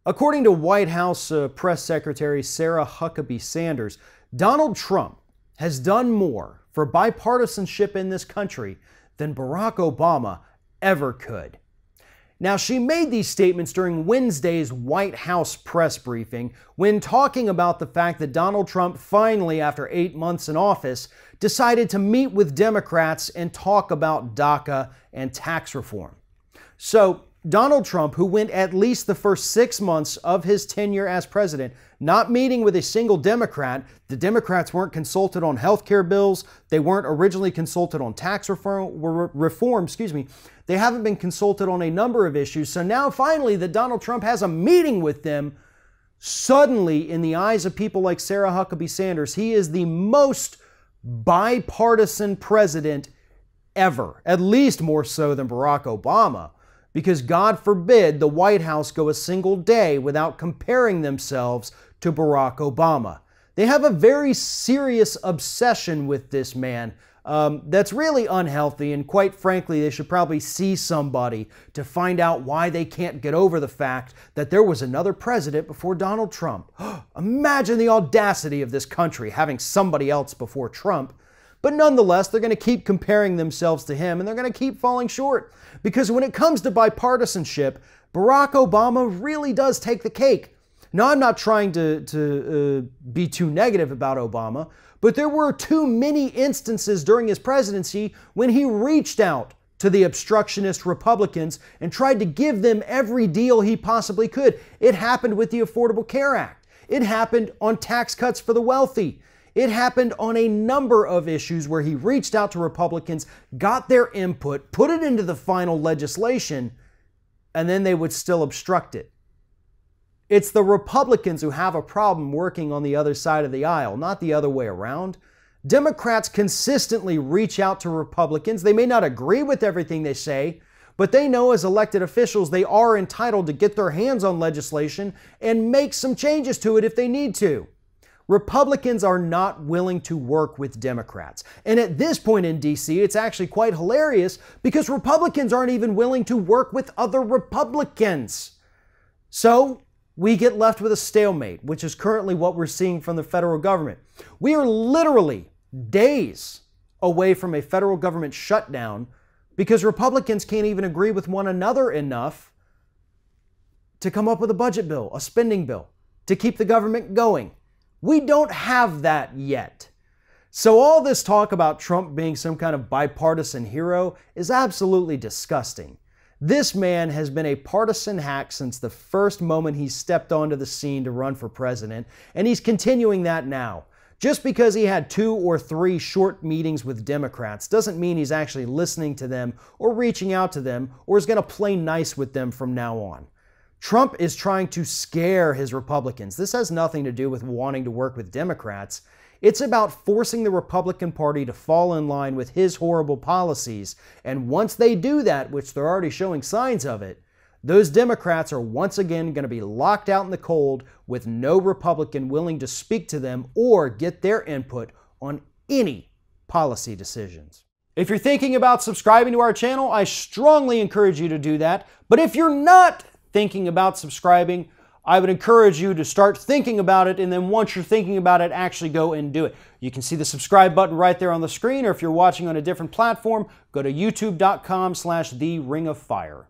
According to White House Press Secretary Sarah Huckabee Sanders, Donald Trump has done more for bipartisanship in this country than Barack Obama ever could. Now, she made these statements during Wednesday's White House press briefing when talking about the fact that Donald Trump finally, after 8 months in office, decided to meet with Democrats and talk about DACA and tax reform. So, Donald Trump, who went at least the first 6 months of his tenure as president not meeting with a single Democrat. The Democrats weren't consulted on health care bills. They weren't originally consulted on tax reform. They haven't been consulted on a number of issues. So now finally that Donald Trump has a meeting with them, suddenly in the eyes of people like Sarah Huckabee Sanders, he is the most bipartisan president ever, at least more so than Barack Obama. Because God forbid the White House go a single day without comparing themselves to Barack Obama. They have a very serious obsession with this man that's really unhealthy, and quite frankly, they should probably see somebody to find out why they can't get over the fact that there was another president before Donald Trump. Imagine the audacity of this country having somebody else before Trump. But nonetheless, they're going to keep comparing themselves to him, and they're going to keep falling short. Because when it comes to bipartisanship, Barack Obama really does take the cake. Now, I'm not trying to be too negative about Obama, but there were too many instances during his presidency when he reached out to the obstructionist Republicans and tried to give them every deal he possibly could. It happened with the Affordable Care Act. It happened on tax cuts for the wealthy. It happened on a number of issues where he reached out to Republicans, got their input, put it into the final legislation, and then they would still obstruct it. It's the Republicans who have a problem working on the other side of the aisle, not the other way around. Democrats consistently reach out to Republicans. They may not agree with everything they say, but they know as elected officials they are entitled to get their hands on legislation and make some changes to it if they need to. Republicans are not willing to work with Democrats. And at this point in D.C., it's actually quite hilarious because Republicans aren't even willing to work with other Republicans. So we get left with a stalemate, which is currently what we're seeing from the federal government. We are literally days away from a federal government shutdown because Republicans can't even agree with one another enough to come up with a budget bill, a spending bill, to keep the government going. We don't have that yet. So all this talk about Trump being some kind of bipartisan hero is absolutely disgusting. This man has been a partisan hack since the first moment he stepped onto the scene to run for president, and he's continuing that now. Just because he had 2 or 3 short meetings with Democrats doesn't mean he's actually listening to them or reaching out to them or is going to play nice with them from now on. Trump is trying to scare his Republicans. This has nothing to do with wanting to work with Democrats. It's about forcing the Republican Party to fall in line with his horrible policies. And once they do that, which they're already showing signs of it, those Democrats are once again going to be locked out in the cold with no Republican willing to speak to them or get their input on any policy decisions. If you're thinking about subscribing to our channel, I strongly encourage you to do that. But if you're not thinking about subscribing, I would encourage you to start thinking about it, and then once you're thinking about it, actually go and do it. You can see the subscribe button right there on the screen, or if you're watching on a different platform, go to youtube.com/theringofFire.